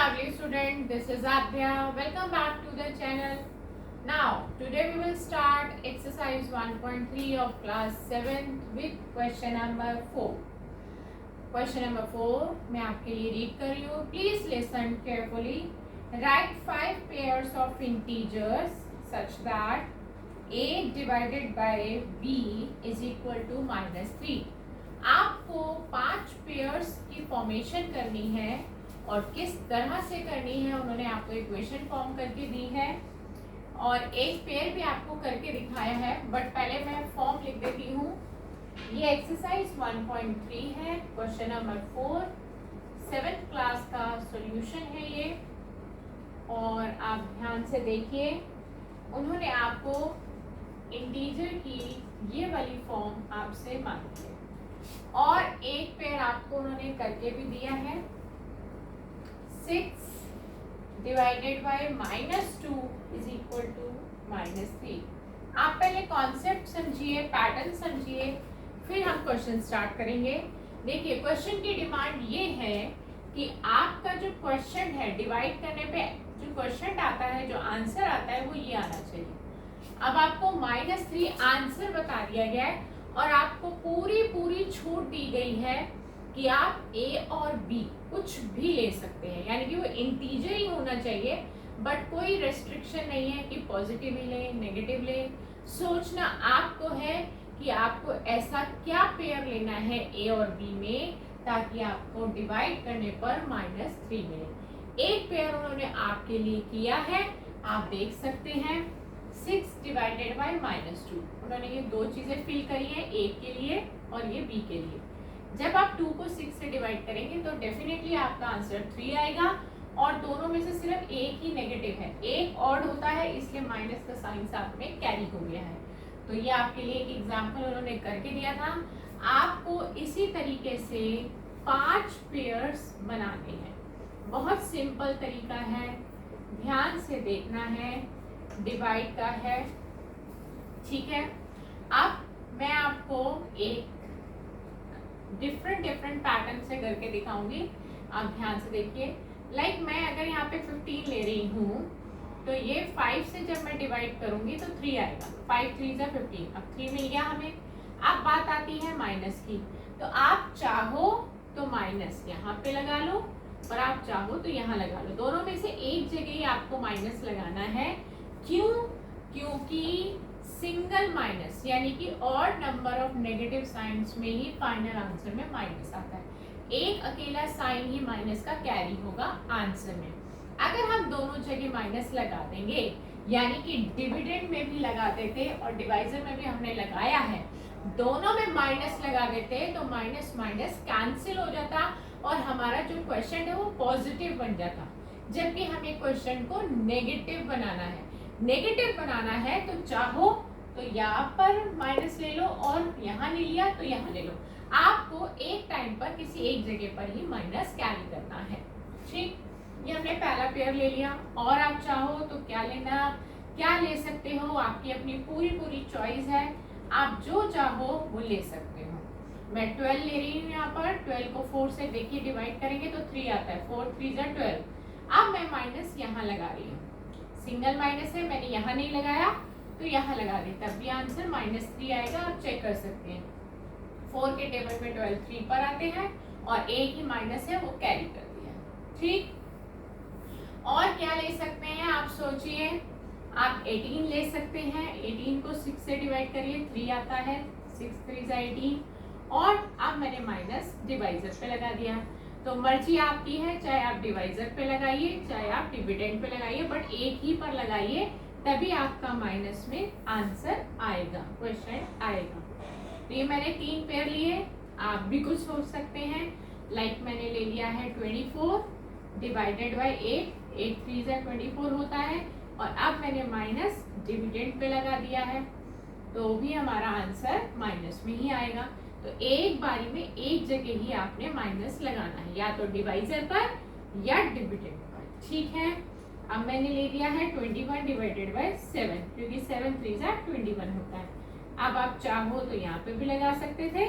lovely student, this is Adya. Welcome back to the channel. Now, today we will start exercise 1.3 of class 7 with question number 4. Question number 4 मैं आपके लिए read कर रही हूँ. Please listen carefully. Write 5 pairs of integers such that a divided by b is equal to -3. आपको 5 pairs की formation करनी है और किस तरह से करनी है उन्होंने आपको इक्वेशन फॉर्म करके दी है और एक पेयर भी आपको करके दिखाया है. बट पहले मैं फॉर्म लिख देती हूँ. ये एक्सरसाइज 1.3 है, क्वेश्चन नंबर 4, 7th क्लास का सॉल्यूशन है ये. और आप ध्यान से देखिए, उन्होंने आपको इंटीजर की ये वाली फॉर्म आपसे मांगी है और एक पेयर आपको उन्होंने करके भी दिया है. 6 divided by -2 is equal to -3. आप पहले कॉन्सेप्ट समझिए, पैटर्न समझिए, फिर हम क्वेश्चन स्टार्ट करेंगे. देखिए, क्वेश्चन की डिमांड ये है कि आपका जो क्वेश्चन है डिवाइड करने पे जो क्वेश्चन आता है, जो आंसर आता है, वो ये आना चाहिए. अब आपको -3 आंसर बता दिया गया है और आपको पूरी छूट दी गई है कि आप ए और बी कुछ भी ले सकते हैं, यानी कि वो इंटीजर ही होना चाहिए. बट कोई रेस्ट्रिक्शन नहीं है कि पॉजिटिव ही ले, नेगेटिव ले. सोचना आपको है कि आपको ऐसा क्या पेयर लेना है ए और बी में ताकि आपको डिवाइड करने पर -3 मिले. एक पेयर उन्होंने आपके लिए किया है, आप देख सकते हैं. 6 डिवाइडेड बाय -2. उन्होंने ये दो चीजें फिल करी है, ए के लिए और ये बी के लिए. जब आप 2 को 6 से डिवाइड करेंगे तो डेफिनेटली आपका आंसर 3 आएगा और दोनों में से सिर्फ एक ही नेगेटिव है. एक ऑड होता है, इसलिए माइनस का साइन साथ में कैरी हो गया है. तो ये आपके लिए एक एग्जाम्पल उन्होंने करके दिया था. आपको इसी तरीके से 5 पेयर्स बनाने हैं. बहुत सिंपल तरीका है, ध्यान से देखना है. डिवाइड का है, ठीक है. अब मैं आपको एक डिफरेंट पैटर्न से करके दिखाऊंगी. आप ध्यान से देखिए. लाइक मैं अगर यहाँ पे 15 ले रही हूँ तो ये 5 से जब मैं डिवाइड करूंगी तो 3 आएगा. 5 3 जा 15. अब 3 मिल गया हमें. अब बात आती है माइनस की. तो आप चाहो तो माइनस यहाँ पे लगा लो और आप चाहो तो यहाँ लगा लो. दोनों में से एक जगह ही आपको माइनस लगाना है. क्यों? क्योंकि सिंगल माइनस यानी कि odd number of negative science में ही फाइनल आंसर में माइनस आता है. एक अकेला साइन ही माइनस का कैरी होगा आंसर में. अगर हम दोनों जगह माइनस लगा देंगे, यानी कि डिविडेंड में भी लगा देते और डिवाइजर में भी हमने लगाया है, दोनों में माइनस लगा देते तो माइनस माइनस कैंसिल हो जाता और हमारा जो क्वेश्चन है वो पॉजिटिव बन जाता. जबकि हमें क्वेश्चन को नेगेटिव बनाना है. नेगेटिव बनाना है तो चाहो तो यहाँ पर माइनस ले लो और यहाँ ले लिया तो यहाँ ले लो. आपको एक टाइम पर किसी एक जगह पर ही माइनस कैरी करना है. ठीक, ये हमने पहला पेयर ले लिया. और आप चाहो तो क्या ले सकते हो, आपकी अपनी पूरी चॉइस है. आप जो चाहो वो ले सकते हो. मैं 12 ले रही हूँ यहाँ पर. 12 को 4 से देखिए डिवाइड करेंगे तो 3 आता है. 4 3 जा 12. अब मैं माइनस यहाँ लगा रही हूँ. सिंगल माइनस है, मैंने यहाँ नहीं लगाया तो यहाँ लगा दी, तब भी आंसर -3 आएगा. आप चेक कर सकते हैं. 4 के टेबल पे 12 3 पर आते हैं और एक ही माइनस है वो कैरी कर दिया. ठीक, और क्या ले सकते हैं आप सोचिए. आप 18 ले सकते हैं. 18 को 6 से डिवाइड करिए, 3 आता है. 6 3 जा 18 और अब मैंने माइनस डिवाइजर पे लगा दिया. तो मर्जी आपकी है, चाहे आप डिवाइजर पे लगाइए चाहे आप डिविडेंड पे लगाइए, बट एक ही पर लगाइए, तभी आपका माइनस में आंसर आएगा, क्वेश्चन आएगा. तो ये मैंने 3 पेयर लिए. आप भी कुछ सोच सकते हैं. लाइक मैंने ले लिया है 24 डिवाइडेड बाय 8. 8 3 जा 24 होता है और अब मैंने माइनस डिविडेंड पे लगा दिया है तो भी हमारा आंसर माइनस में ही आएगा. तो एक बारी में एक जगह ही आपने माइनस लगाना है, या तो डिवाइजर पर या डिविडेंड पर. ठीक है. अब मैंने ले लिया है 21 डिवाइडेड बाय 7, क्योंकि 7 3 जा 21 होता है. अब आप चाहो तो यहाँ पे भी लगा सकते थे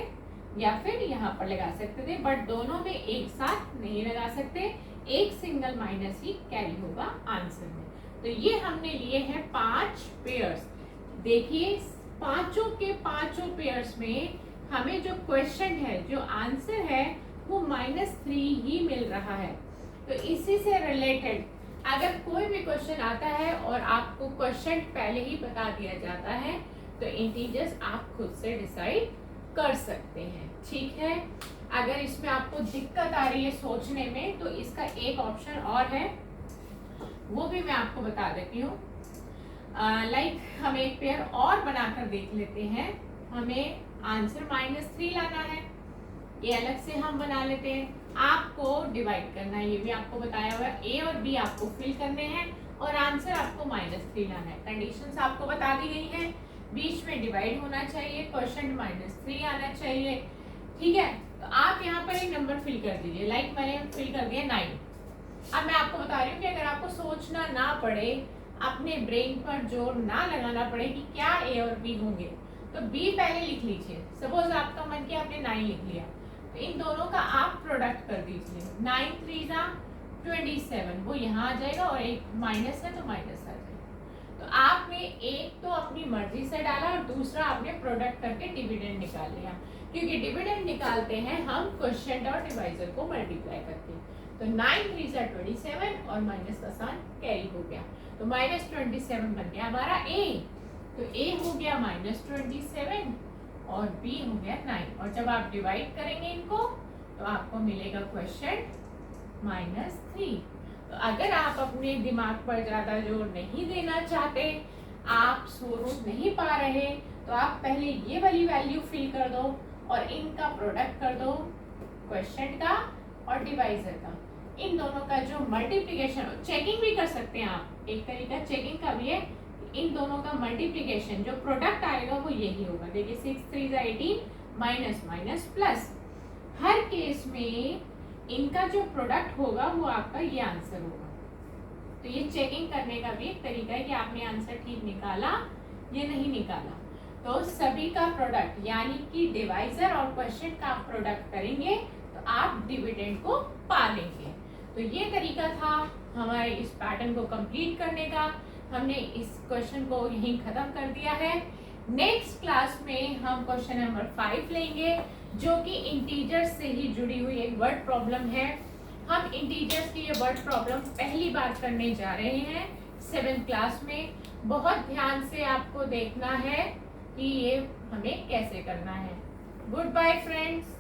या फिर यहाँ पर लगा सकते थे, बट दोनों में एक साथ नहीं लगा सकते. एक सिंगल माइनस ही कैरी होगा आंसर में। तो ये हमने लिए हैं 5 पेयर्स। देखिए पांचों के पांचों पेयर्स में हमें जो क्वेश्चन है, जो आंसर है वो -3 ही मिल रहा है। तो इसी से रिलेटेड अगर कोई भी क्वेश्चन आता है और आपको क्वेश्चन पहले ही बता दिया जाता है तो इंटीजर्स आप खुद से डिसाइड कर सकते हैं, ठीक है। अगर इसमें आपको दिक्कत आ रही है सोचने में तो इसका एक ऑप्शन और है, वो भी मैं आपको बता देती हूँ। लाइक हम एक पेयर और बनाकर देख लेते हैं। हमें आंसर -3 लाना है, ये अलग से हम बना लेते हैं। आपको डिवाइड करना है, ये भी आपको बताया हुआ है। ए और बी आपको फिल करने हैं और आंसर आपको -3 लाना है। कंडीशंस आपको बता दी गई हैं, बीच में डिवाइड होना चाहिए, क्वेश्चन -3 आना चाहिए, ठीक है। तो आप यहाँ पर एक नंबर फिल कर दीजिए। लाइक मैंने फिल कर दिया 9। अब मैं आपको बता रही हूँ कि अगर आपको सोचना ना पड़े, अपने ब्रेन पर जोर ना लगाना पड़े कि क्या ए और बी होंगे, तो बी पहले लिख लीजिए। सपोज आपका मन किया आपने 9 लिख लिया, तो इन दोनों का आप प्रोडक्ट कर दीजिए। 9 3 27, वो यहाँ आ जाएगा और एक माइनस है तो माइनस आ जाएगा। तो आपने एक तो अपनी मर्जी से डाला और दूसरा आपने प्रोडक्ट करके डिविडेंड निकाल लिया, क्योंकि डिविडेंड निकालते हैं हम क्वोशिएंट और डिवाइजर को मल्टीप्लाई करके। तो 9 3 27 और माइनस का साइन कैरी हो गया, तो -27 बन गया हमारा ए। तो ए हो गया -27 और बी हो गया 9। और जब आप डिवाइड करेंगे इनको तो आपको मिलेगा क्वेश्चन -3। तो अगर आप अपने दिमाग पर ज्यादा जोर नहीं देना चाहते, आप सोच नहीं पा रहे, तो आप पहले ये वाली वैल्यू फिल कर दो और इनका प्रोडक्ट कर दो, क्वेश्चन का और डिवाइजर का। इन दोनों का जो मल्टीप्लिकेशन, चेकिंग भी कर सकते हैं आप, एक तरीका चेकिंग का भी है। इन दोनों का मल्टीप्लिकेशन जो प्रोडक्ट आएगा वो यही होगा। देखिए 6 3 18 माइनस माइनस प्लस। हर केस में इनका जो प्रोडक्ट होगा वो आपका ये आंसर होगा। तो ये चेकिंग करने का भी एक तरीका है कि आपने आंसर ठीक निकाला या नहीं निकाला। तो सभी का प्रोडक्ट यानी कि डिवाइजर और क्वेश्चन का आप प्रोडक्ट करेंगे तो आप डिविडेंड को पा लेंगे। तो ये तरीका था हमारे इस पैटर्न को कंप्लीट करने का। हमने इस क्वेश्चन को यहीं खत्म कर दिया है। नेक्स्ट क्लास में हम क्वेश्चन नंबर 5 लेंगे, जो कि इंटीजर्स से ही जुड़ी हुई एक वर्ड प्रॉब्लम है। हम इंटीजर्स की ये वर्ड प्रॉब्लम पहली बार करने जा रहे हैं 7th क्लास में। बहुत ध्यान से आपको देखना है कि ये हमें कैसे करना है। Goodbye friends.